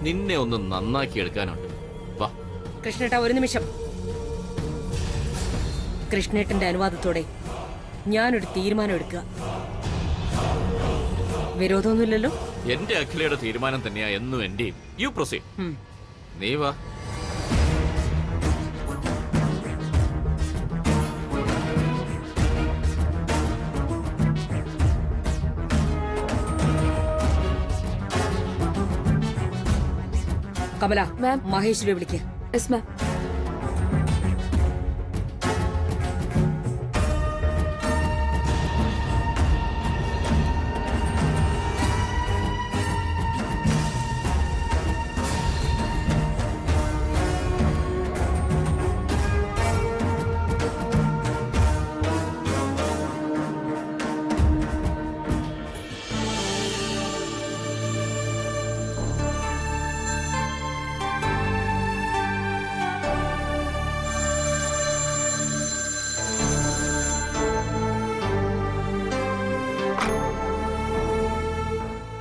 നിന്നെ ഒന്ന് നന്നാക്കി എടുക്കാനുണ്ട്. വാ. കൃഷ്ണേട്ടാ, ഒരു നിമിഷം. കൃഷ്ണേട്ടന്റെ അനുവാദത്തോടെ ഞാനൊരു തീരുമാനം എടുക്കുക. വിരോധമൊന്നുമില്ലല്ലോ? എന്റെ അഖിലയുടെ തീരുമാനം തന്നെയാ എന്നും എന്റെയും. You proceed. നീ വാ. കമല, മഹേശ്വരിയെ വിളിക്ക.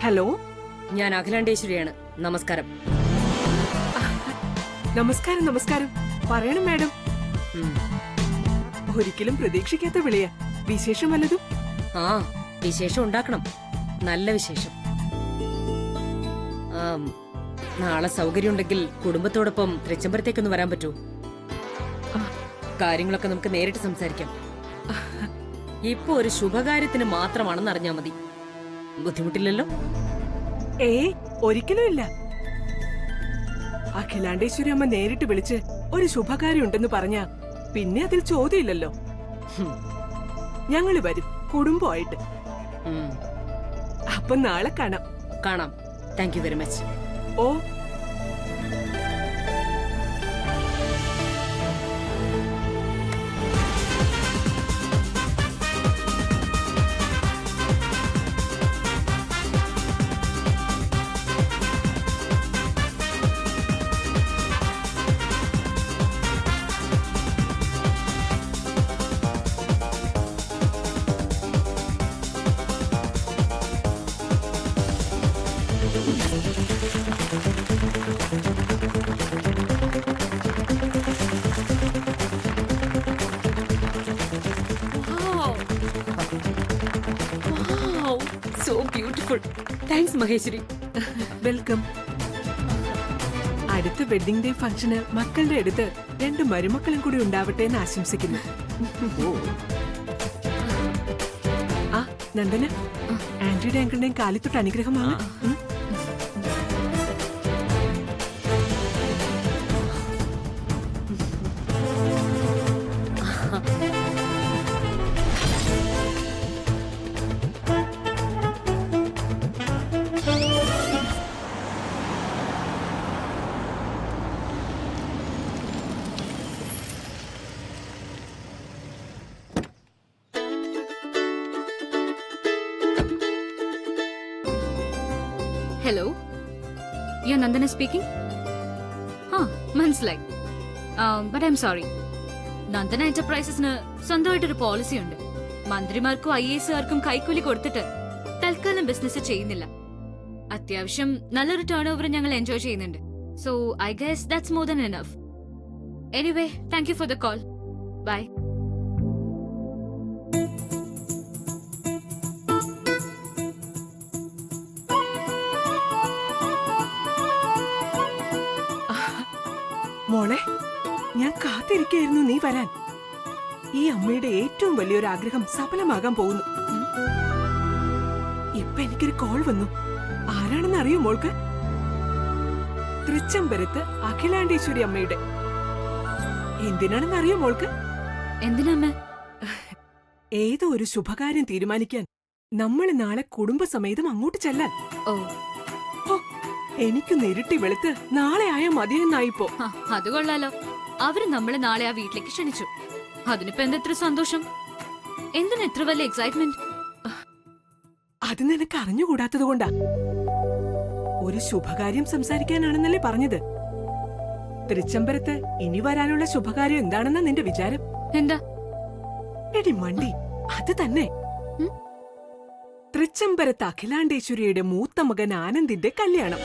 ഹലോ, ഞാൻ അഖിലാണ്ടേശ്വരിയാണ്. നമസ്കാരം. നമസ്കാരം. നമസ്കാരം. പറയണം മാഡം. ഒരിക്കലും പ്രതീക്ഷിക്കാത്ത വിളിയ. വിശേഷം വല്ലതും? ആ, വിശേഷം ഉണ്ടാക്കണം. നല്ല വിശേഷം. നാളെ സൗകര്യമുണ്ടെങ്കിൽ കുടുംബത്തോടൊപ്പം തൃച്ചംബരത്തേക്കൊന്ന് വരാൻ പറ്റുമോ? കാര്യങ്ങളൊക്കെ നമുക്ക് നേരിട്ട് സംസാരിക്കാം. ഇപ്പൊ ഒരു ശുഭകാര്യത്തിന് മാത്രമാണെന്ന് അറിഞ്ഞാ മതി. ബുദ്ധിമുട്ടില്ലല്ലോ? ഒരിക്കലും ഇല്ല. അഖിലാണ്ടേശ്വരി അമ്മ നേരിട്ട് വിളിച്ച് ഒരു ശുഭകാര്യം ഉണ്ടെന്ന് പറഞ്ഞാ പിന്നെ അതിൽ ചോദ്യമില്ലല്ലോ. ഞങ്ങള് വരും കുടുംബമായിട്ട്. അപ്പൊ നാളെ കാണാം. കാണാം. Thank you very much. Oh, so beautiful. Thanks Maheshwari. Welcome. അടുത്ത വെഡിങ് ഡേ ഫംഗ്ഷന് മക്കളുടെ അടുത്ത് 2 മരുമക്കളും കൂടി ഉണ്ടാവട്ടെ എന്ന് ആശംസിക്കുന്നു. ആ നന്ദന, ആന്റിയുടെ അങ്കിളുടെയും കാലിത്തൊട്ട് അനുഗ്രഹമാണ്. Hello, you Nandana speaking. മനസ്സിലായി. But I am sorry. Nandana എന്റർപ്രൈസസിന് സ്വന്തമായിട്ടൊരു പോളിസി ഉണ്ട്. മന്ത്രിമാർക്കും IASകാർക്കും കൈക്കൂലി കൊടുത്തിട്ട് തൽക്കാലം ബിസിനസ് ചെയ്യുന്നില്ല. അത്യാവശ്യം നല്ലൊരു ടേൺ ഓവർ ഞങ്ങൾ എൻജോയ് ചെയ്യുന്നുണ്ട്. So I guess that's more than enough. Anyway, thank you for the call. Bye. മോളെ, ഞാൻ കാത്തിരിക്കായിരുന്നു നീ വരാൻ. ഈ അമ്മയുടെ ഏറ്റവും വലിയൊരു ആഗ്രഹം സഫലമാകാൻ പോകുന്നു. ഇപ്പൊ എനിക്കൊരു കോൾ വന്നു. ആരാണെന്ന് അറിയോ മോൾക്ക്? തൃച്ചംബരത്ത് അഖിലാണ്ടേശ്വരി അമ്മയുടെ. എന്തിനാണെന്ന് അറിയോ മോൾക്ക്? എന്തിനാ? ഏതോ ഒരു ശുഭകാര്യം തീരുമാനിക്കാൻ നമ്മൾ നാളെ കുടുംബസമേതം അങ്ങോട്ട് ചെല്ലാൻ. ഓ, എനിക്കൊന്ന് ഇരുട്ടി വെളുത്ത് നാളെ ആയാ മതിയെന്നായിപ്പോ. അത് കൊള്ളാലോ. അവര് നമ്മളെ നാളെ ആ വീട്ടിലേക്ക് ക്ഷണിച്ചു. അതിനിപ്പോ എന്തെത്ര സന്തോഷം. എന്തിനാ എത്ര വലിയ എക്സൈറ്റ്മെന്റ്? അത് നിനക്ക് അറിഞ്ഞുകൂടാത്തത് കൊണ്ടാ. ഒരു ശുഭകാര്യം സംസാരിക്കാനാണെന്നല്ലേ പറഞ്ഞത്. തൃച്ചംബരത്ത് ഇനി വരാനുള്ള ശുഭകാര്യം എന്താണെന്നാ നിന്റെ വിചാരം? എന്താ? എടി മണ്ടി, അത് തന്നെ. തൃച്ചംബരത്ത് അഖിലാണ്ടേശ്വരിയുടെ മൂത്ത മകൻ ആനന്ദിന്റെ കല്യാണം.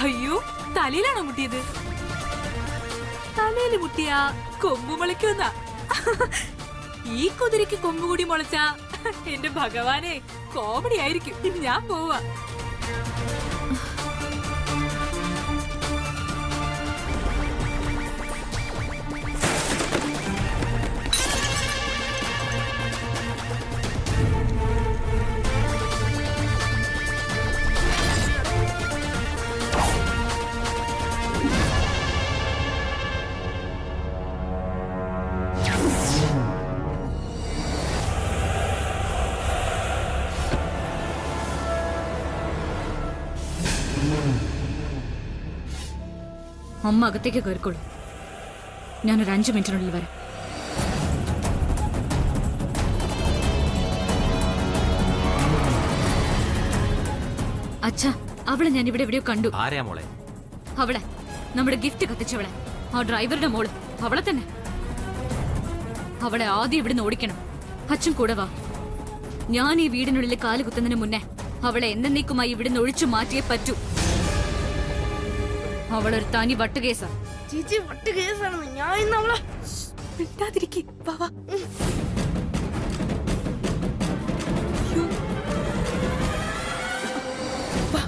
അയ്യോ, തലയിലാണോ മുട്ടിയത്? തലയിൽ മുട്ടിയ കൊമ്പ് മുളയ്ക്കുന്ന. ഈ കുതിരയ്ക്ക് കൊമ്പ് കൂടി മുളച്ച എന്റെ ഭഗവാനെ, കോമഡി ആയിരിക്കും. ഞാൻ പോവാ. അമ്മ അകത്തേക്ക് കയറിക്കോളൂ. ഞാനൊരു 5 മിനിറ്റിനുള്ളിൽ വരാം. അച്ഛാ, അവളെ ഞാൻ ഇവിടെ എവിടെയോ കണ്ടു. ആരെയാ മോളെ? അവളെ, നമ്മുടെ ഗിഫ്റ്റ് കത്തിച്ചവളെ, ആ ഡ്രൈവറുടെ മോള്, അവളെ തന്നെ. അവളെ ആദ്യം ഇവിടുന്ന് ഓടിക്കണം. അച്ഛൻ കൂടെ വാ. ഞാൻ ഈ വീടിനുള്ളിൽ കാല് കുത്തുന്നതിന് മുന്നേ അവളെ എന്നേക്കുമായി ഇവിടുന്ന് ഒഴിച്ചു മാറ്റിയേ പറ്റൂ. അവളൊരു തനി വട്ടുകേസാ. ചേച്ചി വട്ട് കേസാണെന്ന് ഞാൻ ഇന്ന് അവളെ മിണ്ടാതിരിക്ക്. വാ വാ.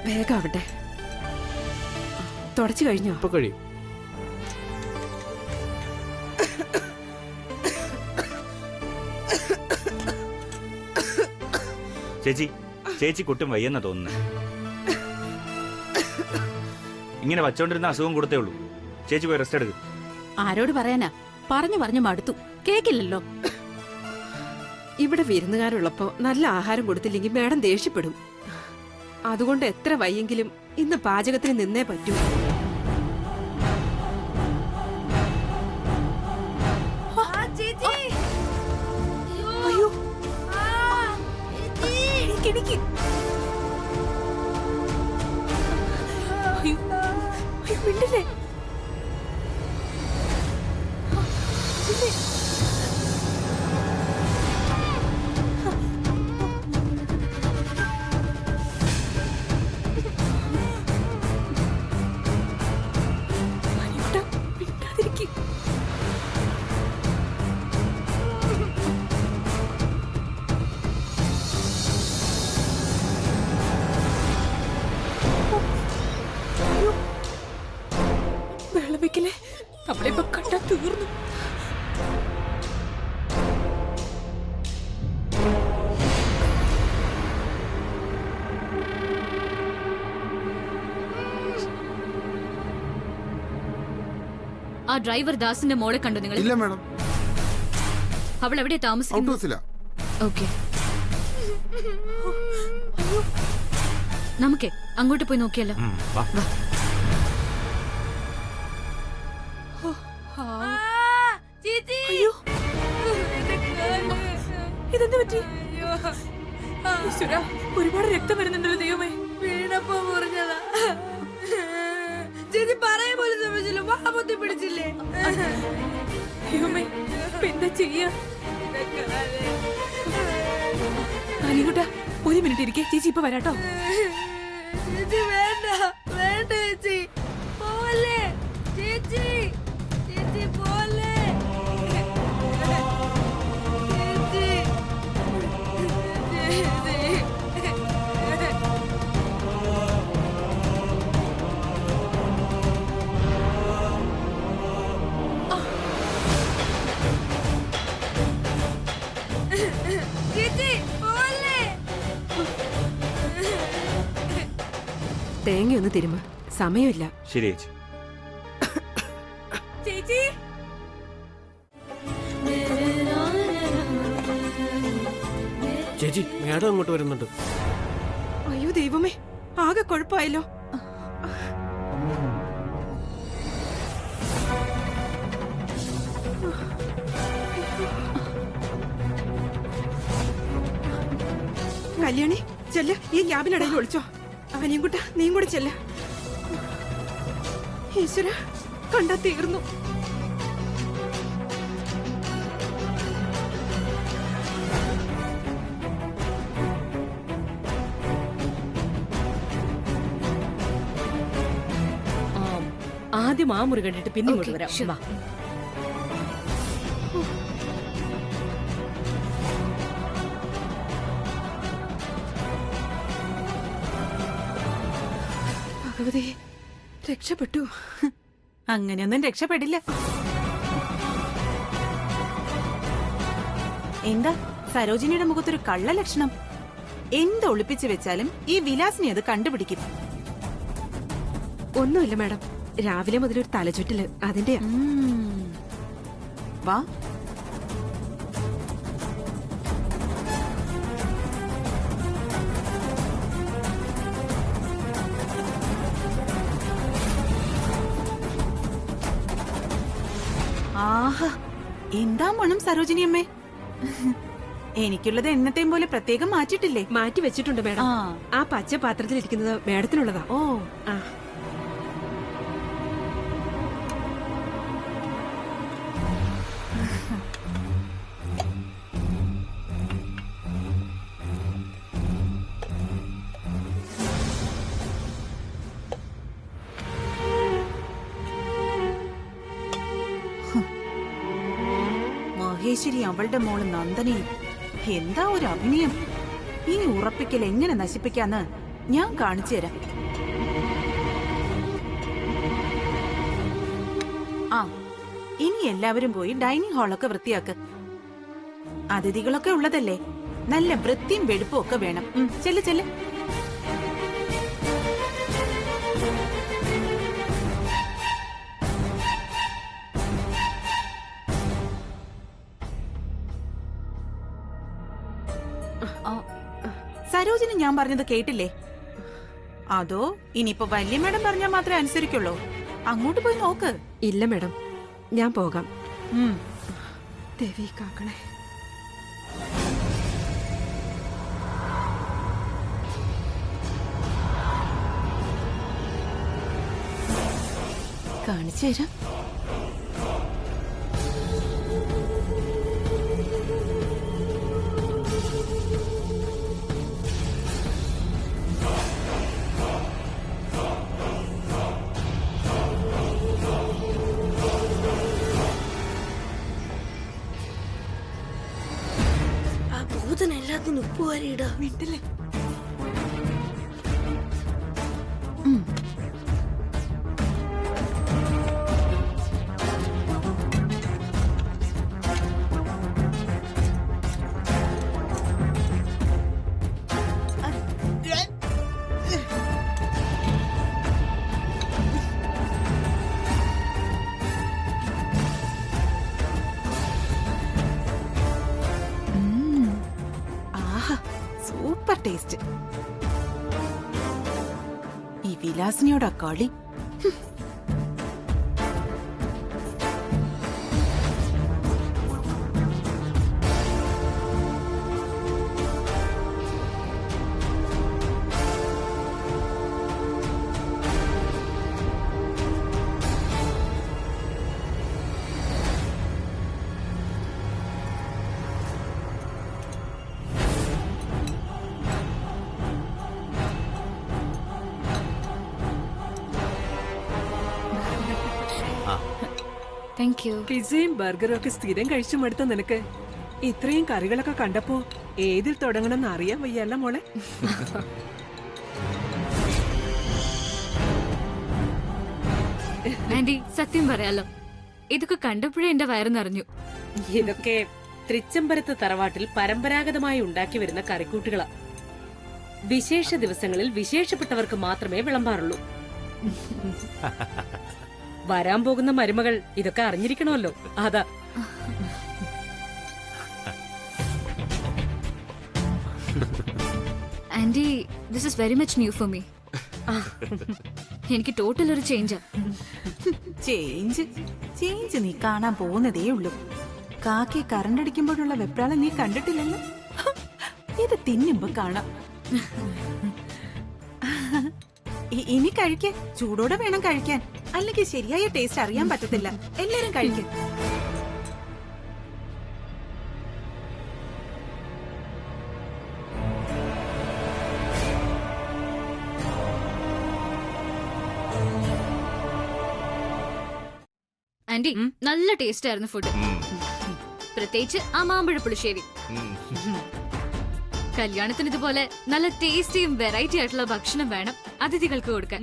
വേഗാവട്ടെ. തുടച്ചു കഴിഞ്ഞോ? ഇപ്പൊ കഴിയും. ചേച്ചി കുട്ടും വയ്യെന്ന തോന്നുന്നു. ഇങ്ങനെ വച്ചോണ്ടിരുന്ന അസുഖം കൊടുത്തേ ഉള്ളൂ. ചേച്ചി പോയി റെസ്റ്റ് എടുക്കും. ആരോട് പറയാനാ? പറഞ്ഞു മടുത്തു. കേക്കില്ലല്ലോ. ഇവിടെ വിരുന്നുകാരുള്ളപ്പോ നല്ല ആഹാരം കൊടുത്തില്ലെങ്കിൽ മേഡം ദേഷ്യപ്പെടും. അതുകൊണ്ട് എത്ര വയ്യെങ്കിലും ഇന്ന് പാചകത്തിന് നിന്നേ പറ്റൂ. അയ്യോ, കിടക്ക്. മിണ്ടില്ലേ? വെള്ളവെക്കലേ, നമ്മളിപ്പോ കണ്ടാ തീർന്നു. ആ ഡ്രൈവർ ദാസിന്റെ മോളെ കണ്ടു നിങ്ങൾ? ഇല്ല മാഡം. അവൾ എവിടെ താമസിക്കുന്നു? ഔട്ട് ഹൗസിലാ. ഓക്കെ, നമുക്കേ അങ്ങോട്ട് പോയി നോക്കിയല്ലോ. വാ. അയ്യോ, ഇതെന്ത് പറ്റി? ഈശ്വരാ, ഒരുപാട് രക്തം വരുന്നുണ്ടല്ലോ ദൈവമേ. വീണപ്പോ മുറിഞ്ഞതാ. ചേച്ചി പറയാൻ പോലും ശ്രമിച്ചില്ല. വാപത്തി പിടിച്ചില്ലേ? ദൈവമേ, ഇപ്പൊ എന്താ ചെയ്യാ? അനികുട്ടാ, 1 മിനിറ്റ് ഇരിക്കേ. ചേച്ചി ഇപ്പൊ വരാട്ടോ. ചേച്ചി വേണ്ട, വേണ്ട ചേച്ചി. പോലെ ചേച്ചി, ചേച്ചി പോലെ. തേങ്ങയൊന്ന് തിരുമ, സമയമില്ല. ശരി ചേച്ചി. ചേച്ചി ചേച്ചി മേഡം അങ്ങോട്ട് വരുന്നുണ്ട്. അയ്യോ ദൈവമേ, ആകെ കുഴപ്പമായല്ലോ. കല്യാണി ചെല്ല, ഈ ക്യാബിനിടയിൽ ഒളിച്ചോ. അനിയൻകുട്ട നീയും കൂടി ചെല്ല. ഈശ്വര, കണ്ടാ തീർന്നു. ആദ്യം ആ മുറി കണ്ടിട്ട് പിന്നെ ഇങ്ങോട്ട് Okay, വരാം. sure. വാ. ഭഗവതി, രക്ഷപ്പെട്ടു. അങ്ങനെയൊന്നും രക്ഷപ്പെടില്ല. എന്താ സരോജിനിയുടെ മുഖത്തൊരു കള്ള ലക്ഷണം? എന്ത് ഒളിപ്പിച്ചു വെച്ചാലും ഈ വിലാസിനെ അത് കണ്ടുപിടിക്കും. ഒന്നുമില്ല മാഡം, രാവിലെ മുതലൊരു തലചുറ്റല്, അതിന്റെയാ. വാ. ആഹാ, എന്താ മണം സരോജിനി അമ്മേ. എനിക്കുള്ളത് എന്നത്തെയും പോലെ പ്രത്യേകം മാറ്റിട്ടില്ലേ? മാറ്റി വെച്ചിട്ടുണ്ട് മാഡം. ആ. ആ പച്ച പാത്രത്തിൽ ഇരിക്കുന്നത് മാഡത്തിനുള്ളതാ. ഓ, ആ. മഹേശ്വരി അവളുടെ മോള് നന്ദനയും എന്താ ഒരു അഭിനയം. ഈ ഉറപ്പിക്കൽ എങ്ങനെ നശിപ്പിക്കാന്ന് ഞാൻ കാണിച്ചു തരാം. ആ, ഇനി എല്ലാവരും പോയി ഡൈനിങ് ഹാളൊക്കെ വൃത്തിയാക്ക്. അതിഥികളൊക്കെ ഉള്ളതല്ലേ, നല്ല വൃത്തിയും വെടുപ്പും ഒക്കെ വേണം. ചെല്ല് ചെല്ല്. സരോജിനി ഞാൻ പറഞ്ഞത് കേട്ടില്ലേ? അതോ ഇനിയിപ്പോ വലിയ മേഡം പറഞ്ഞാൽ മാത്രമേ അനുസരിക്കുള്ളൂ? അങ്ങോട്ട് പോയി നോക്ക്. ഇല്ല മാഡം, ഞാൻ പോകാം. ഉം. ദേവി കാക്കണേ. കാണിച്ചു തരാം. ആ ഭൂതൻ എല്ലാത്തിനും ഉപ്പ് വാരിയിടാ. മിണ്ടല്ലേ. Super taste. ഈ വിലാസിനിയോടാ കളി. Thank you. പിസയും ബർഗറും ഒക്കെ സ്ഥിരം കഴിച്ചു മടുത്ത നിനക്ക് ഇത്രയും കറികളൊക്കെ കണ്ടപ്പോ ഏതിൽ തുടങ്ങണമെന്ന് അറിയാൻ വയ്യല്ല മോളെ. ആന്റി, സത്യം പറയാലോ, ഇതൊക്കെ കണ്ടപ്പോഴേ എന്റെ വയറ് നിറഞ്ഞു. ഇതൊക്കെ തൃച്ചംബരത്ത് തറവാട്ടിൽ പരമ്പരാഗതമായി ഉണ്ടാക്കി വരുന്ന കറിക്കൂട്ടുകളാ. വിശേഷ ദിവസങ്ങളിൽ വിശേഷപ്പെട്ടവർക്ക് മാത്രമേ വിളമ്പാറുള്ളൂ. വരാൻ പോകുന്ന മരുമകൾ ഇതൊക്കെ അറിഞ്ഞിരിക്കണമല്ലോ. അതാ. Aunty, this is very much new for me. എനിക്ക് ടോട്ടൽ ഒരു ചേഞ്ചാ. ചേഞ്ച് നീ കാണാൻ പോകുന്നതേ ഉള്ളൂ. കാക്കി കറണ്ട് അടിക്കുമ്പോഴുള്ള വെപ്രാളം നീ കണ്ടിട്ടില്ലല്ലോ. ഇത് തിന്നുമ്പോ കാണാം. ഇനി കഴിക്കേ, ചൂടോടെ വേണം കഴിക്കാൻ, അല്ലെങ്കിൽ ശരിയായ ടേസ്റ്റ് അറിയാൻ പറ്റത്തില്ല. എല്ലാരും കഴിക്കേ. ആന്റി, നല്ല ടേസ്റ്റ് ആയിരുന്നു ഫുഡ്. പ്രത്യേകിച്ച് ആ മാമ്പഴ പുളിശ്ശേരി. കല്യാണത്തിന് ഇതുപോലെ നല്ല ടേസ്റ്റിയും വെറൈറ്റി ആയിട്ടുള്ള ഭക്ഷണം വേണം അതിഥികൾക്ക് കൊടുക്കാൻ.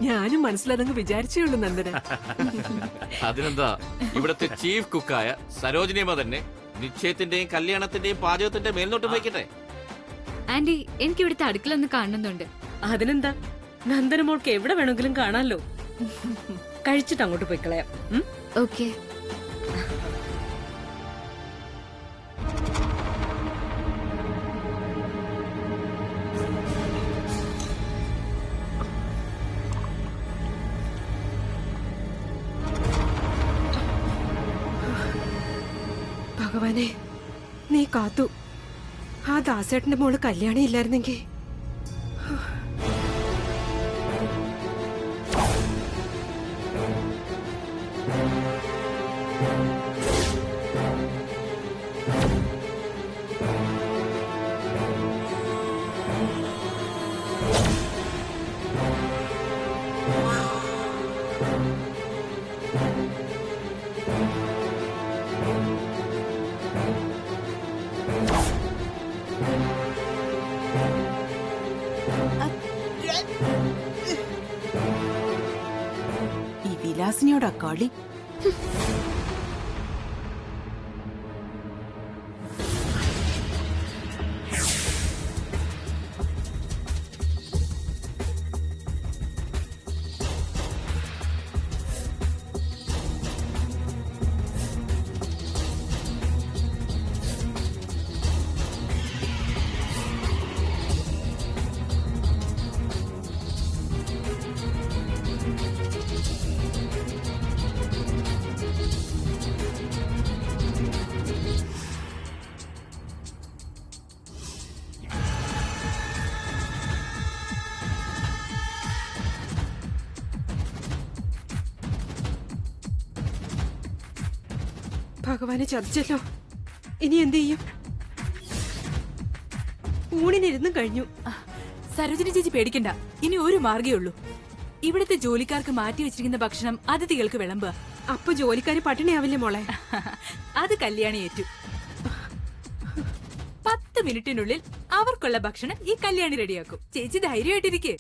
ഞാനും മനസ്സിലതങ്ങ് വിചാരിച്ചേ ഉള്ളൂ നന്ദന. അതിനെന്താ, ഇവിടത്തെ ചീഫ് കുക്കായ സരോജിനിയമ്മ തന്നെ നിശ്ചയത്തിന്റെയും കല്യാണത്തിന്റെയും പാചകത്തിന്റെ മേൽനോട്ടം വയ്ക്കട്ടെ. ആന്റി, എനിക്ക് ഇവിടുത്തെ അടുക്കള ഒന്ന് കാണുന്നുണ്ട്. അതിനെന്താ, നന്ദന മോൾക്ക് എവിടെ വേണമെങ്കിലും കാണാമല്ലോ. കഴിച്ചിട്ട് അങ്ങോട്ട് പോയി കളയാം. ഓക്കെ. ഭഗവാനെ, നീ കാത്തു. ആ ദാസേട്ടന്റെ മോള് കല്യാണം ഇല്ലായിരുന്നെങ്കിൽ. ഈ വിലാസിനിയോടാ കളി. ഭഗവാനെ, ചതിച്ചല്ലോ. ഇനി എന്ത് ചെയ്യും? ഊണിനിരുന്നും കഴിഞ്ഞു. സരോജിനി ചേച്ചി പേടിക്കണ്ട, ഇനി ഒരു മാർഗേ ഉള്ളൂ. ഇവിടുത്തെ ജോലിക്കാർക്ക് മാറ്റി വെച്ചിരിക്കുന്ന ഭക്ഷണം അതിഥികൾക്ക് വിളമ്പുക. അപ്പൊ ജോലിക്കാര് പട്ടിണിയാവില്ലേ മോളെ? അത് കല്യാണി ഏറ്റു. 10 മിനിറ്റിനുള്ളിൽ അവർക്കുള്ള ഭക്ഷണം ഈ കല്യാണി റെഡിയാക്കും. ചേച്ചി ധൈര്യമായിട്ടിരിക്കെ.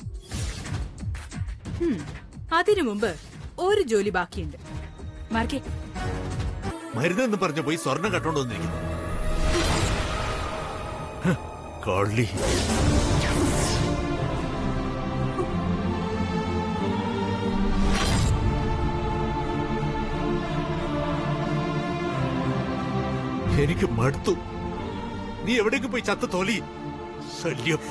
അതിനു മുമ്പ് ഒരു ജോലി ബാക്കിയുണ്ട്. മാർക്കേ, മരുന്നെന്ന് പറഞ്ഞു പോയി സ്വർണം കട്ടോണ്ട് വന്നിരിക്കുന്നു. കള്ളി. എനിക്ക് മടുത്തു. നീ എവിടേക്ക് പോയി ചത്ത തോലി. ശല്യം.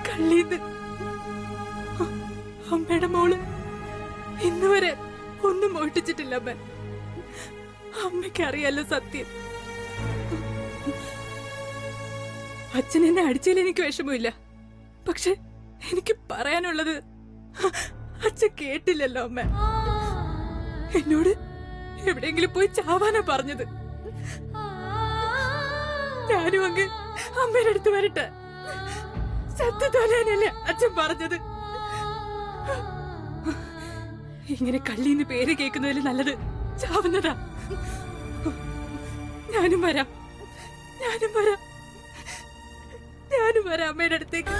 കള്ളീന്ന് അമ്മയുടെ മോള് ഇന്ന് വരെ ഒന്നും മോഷ്ടിച്ചിട്ടില്ല അമ്മ. അമ്മയ്ക്ക് അറിയാലോ സത്യം. അച്ഛൻ എന്നെ അടിച്ചതിൽ എനിക്ക് വിഷമമില്ല. പക്ഷെ എനിക്ക് പറയാനുള്ളത് അച്ഛൻ കേട്ടില്ലല്ലോ അമ്മ. എന്നോട് എവിടെയെങ്കിലും പോയി ചാവാനാ പറഞ്ഞത്. ഞാനും അങ്ങ് അമ്മയുടെ അടുത്ത് വരട്ടെ. ചത്തു തോലാനല്ലേ അച്ഛൻ പറഞ്ഞത്. ഇങ്ങനെ കള്ളീന്ന് പേര് കേൾക്കുന്നതിൽ നല്ലത് ചാവുന്നതാ. ഞാനും വരാം അമ്മയുടെ അടുത്തേക്ക്.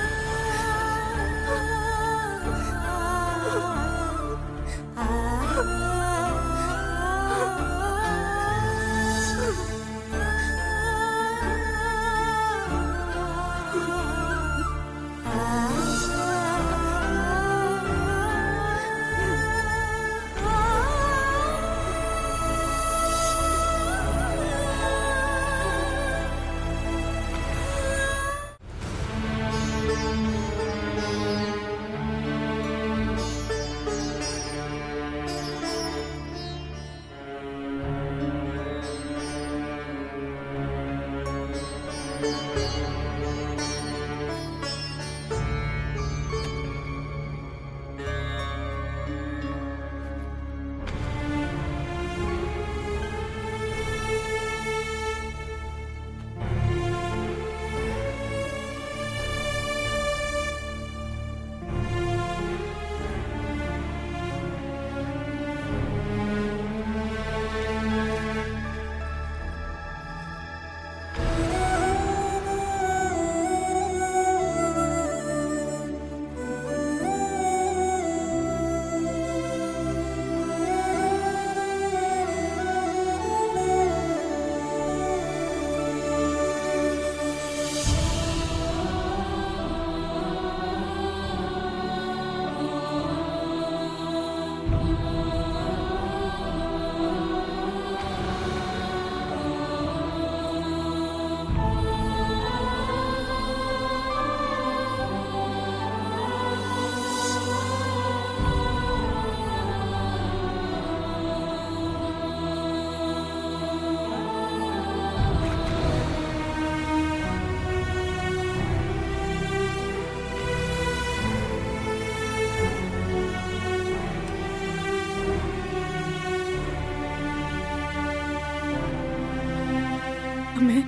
അമ്മേ,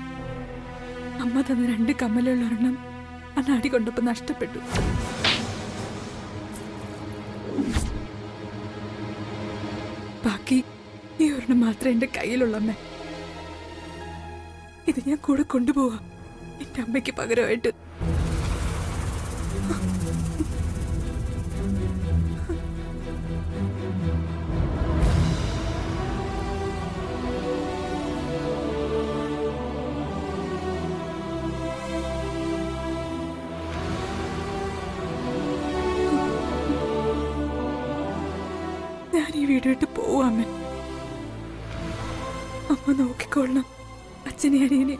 അമ്മ തന്ന 2 കമ്മലുള്ള ഒരെണ്ണം അന്ന് അടി കൊണ്ടപ്പോ നഷ്ടപ്പെട്ടു. ബാക്കി ഈ ഒരെണ്ണം മാത്രമേ എന്റെ കയ്യിലുള്ളമ്മേ. ഇത് ഞാൻ കൂടെ കൊണ്ടുപോവാ എന്റെ അമ്മയ്ക്ക് പകരമായിട്ട്. ഞാൻ ഈ വീട് വിട്ട് പോവാമേ. അമ്മ നോക്കിക്കൊള്ളണം അച്ഛനെ അനിയനെ.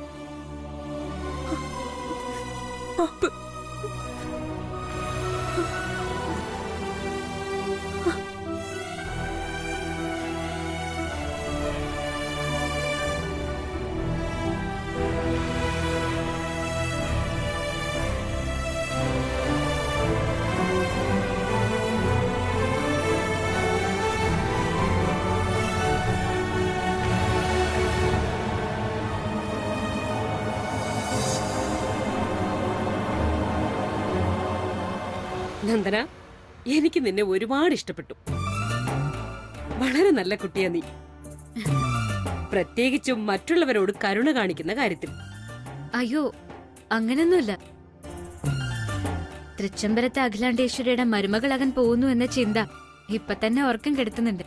അപ്പ നന്ദന, എനിക്ക് നിന്നെ ഒരുപാട് ഇഷ്ടപ്പെട്ടു. വളരെ നല്ല കുട്ടിയാ നീ, പ്രത്യേകിച്ചും മറ്റുള്ളവരോട് കരുണ കാണിക്കുന്ന കാര്യത്തിൽ. അയ്യോ, അങ്ങനൊന്നുമില്ല. തൃച്ചംബരത്തെ അഖിലാണ്ടേശ്വരിയുടെ മരുമകളാകാൻ പോകുന്നു എന്ന ചിന്ത ഇപ്പൊ തന്നെ ഉറക്കം കെടുത്തുന്നുണ്ട്.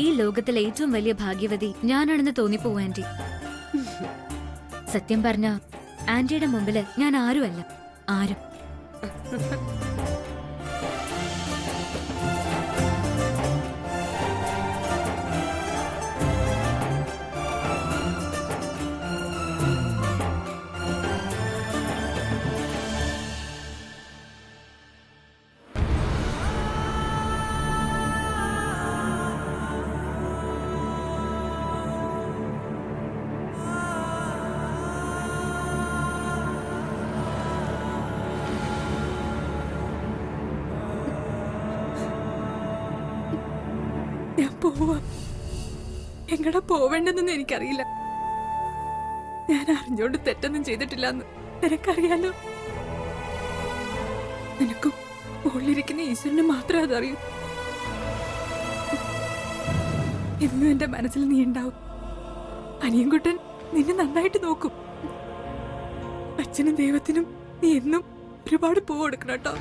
ഈ ലോകത്തിലെ ഏറ്റവും വലിയ ഭാഗ്യവതി ഞാനാണെന്ന് തോന്നിപ്പോവും ആന്റി. സത്യം പറഞ്ഞ ആന്റിയുടെ മുമ്പില് ഞാൻ ആരുമല്ല, ആരും. ഞാൻ പോവാ. എങ്ങടാ പോവേണ്ടെന്നൊന്നും എനിക്കറിയില്ല. ഞാൻ അറിഞ്ഞോണ്ട് തെറ്റൊന്നും ചെയ്തിട്ടില്ലെന്ന് നിനക്കറിയാലോ. നിനക്കും മുകളിലിരിക്കുന്ന ഈശ്വരന് മാത്രമേ അതറിയൂ. എന്നും എന്റെ മനസ്സിൽ നീ ഉണ്ടാവും. അനിയൻകുട്ടൻ നിന്നെ നന്നായിട്ട് നോക്കും. അച്ഛനും ദൈവത്തിനും നീ എന്നും ഒരുപാട് പൂ കൊടുക്കണം കേട്ടോ.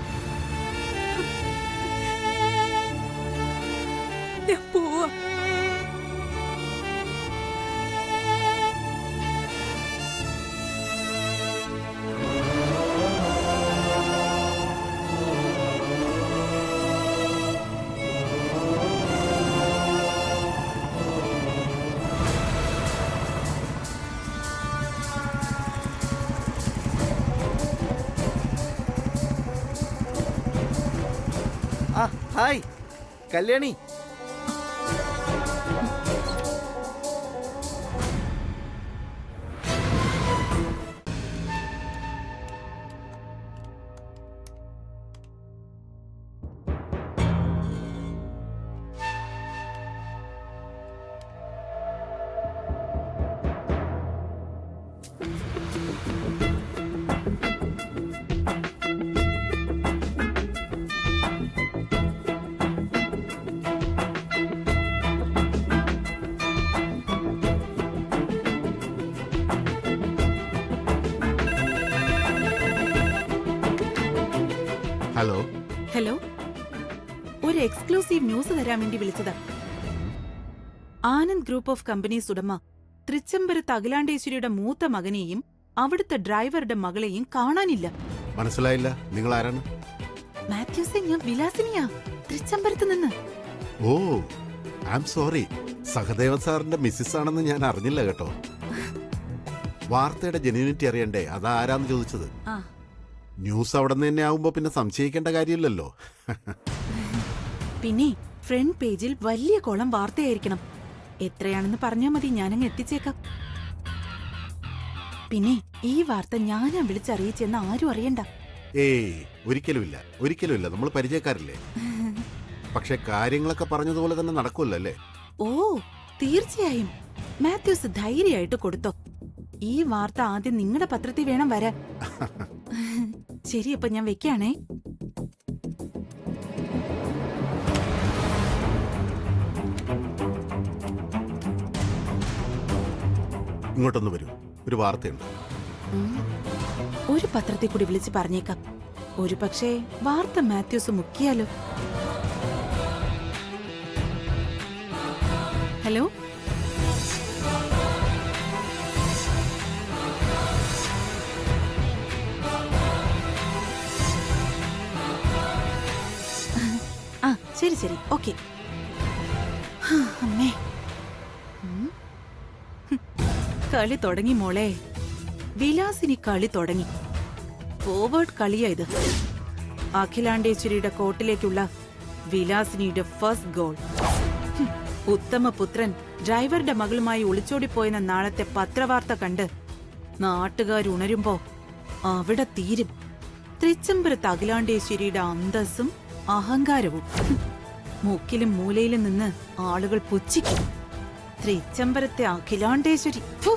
ഞാൻ പോവാ. ഹായ് കല്യാണി. ഹലോ. ഹലോ, ഒരു എക്സ്ക്ലൂസീവ് ന്യൂസ് തരാൻ വേണ്ടി വിളിച്ചതാ. ആനന്ദ് ഗ്രൂപ്പ് ഓഫ് കമ്പനീസ് ഉടമ തൃച്ചംബരത്ത് അഖിലാണ്ടേശ്വരിയുടെ മൂത്ത മകനെയും അവിടുത്തെ ഡ്രൈവറുടെ മകളെയും കാണാനില്ല. മനസ്സിലായില്ല, നിങ്ങൾ ആരാണ്? മാത്യൂസെ, ഞാൻ വിലാസിനിയാ, തൃച്ചംബരത്ത് നിന്ന്. ഓ, ഐ ആം സോറി. സഹദേവൻ സാറിന്റെ മിസ്സിസ് ആണെന്ന് ഞാൻ അറിഞ്ഞില്ല കേട്ടോ. വാർത്തയുടെ ജെന്യൂനിറ്റി അറിയണ്ടേ, അതാരാന്ന് ചോദിച്ചത്. ആ, ന്യൂസ് അവിടെ നിന്ന് തന്നെ ആവുമ്പോ പിന്നെ സംശയിക്കേണ്ട കാര്യമില്ലല്ലോ. പിന്നെ ഫ്രണ്ട് പേജിൽ വലിയ കോളം വാർത്തയായിരിക്കണം. എത്രയാണെന്ന് പറഞ്ഞാൽ മതി, ഞാനങ്ങ് എത്തിച്ചേക്കാം. പിന്നെ ഈ വാർത്ത ഞാനാ വിളിച്ചറിയിച്ചെന്ന് ആരും അറിയണ്ട. ഏയ്, ഒരിക്കലുമില്ല, ഒരിക്കലുമില്ല. നമ്മൾ പരിചയക്കാരില്ലേ. പക്ഷെ കാര്യങ്ങളൊക്കെ പറഞ്ഞതുപോലെ തന്നെ നടക്കുമല്ലോ അല്ലേ? ഓ, തീർച്ചയായും. മാത്യൂസ് ധൈര്യമായിട്ട് കൊടുത്തോ. ഈ വാർത്ത ആദ്യം നിങ്ങളുടെ പത്രത്തിൽ വേണം വരാൻ. ശരി, അപ്പൊ ഞാൻ വെക്കാണേ. ഇങ്ങോട്ടൊന്ന് വരൂ, ഒരു വാർത്തയുണ്ട്. ഒരു പത്രത്തിൽ കൂടി വിളിച്ച് പറഞ്ഞേക്കാം. ഒരു പക്ഷേ വാർത്ത മാത്യൂസ് മുക്കിയാലോ. ഹലോ, ആ ശരി ശരി, ഓക്കെ. അമ്മേ, കളി തുടങ്ങി മോളെ. വിലാസിനി കളി തുടങ്ങി. ഫോർവേഡ് കളിയാ ഇത്. അഖിലാണ്ടേശ്വരിയുടെ കോർട്ടിലേക്കുള്ള വിലാസിനിയുടെ ഫസ്റ്റ് ഗോൾ. ഉത്തമപുത്രൻ ഡ്രൈവറുടെ മകളുമായി ഒളിച്ചോടിപ്പോയെന്ന നാളത്തെ പത്രവാർത്ത കണ്ട് നാട്ടുകാരുണരുമ്പോ അവിടെ തീരും തൃച്ചംബരത്ത് അഖിലാണ്ടേശ്വരിയുടെ അന്തസ്സും അഹങ്കാരവും. മുക്കിലും മൂലയിലും നിന്ന് ആളുകൾ പുച്ഛിക്കും. തൃച്ചംബരത്തെ അഖിലാണ്ടേശ്വരി. ഫു.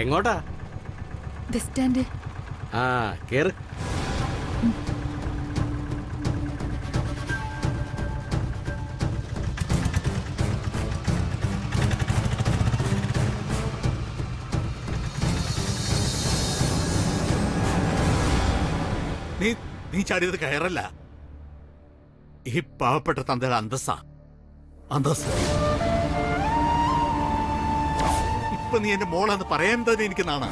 എങ്ങോട്ടാ? Bus stand. ആ കേറ്. നീ ചാടിയത് കയറല്ല, ഈ പാവപ്പെട്ട തന്തയുടെ അന്തസ്സാ. അന്തസ് ഇപ്പൊ നീ എന്റെ മോളാന്ന് പറയാൻ തന്നെ എനിക്ക് നാണാ.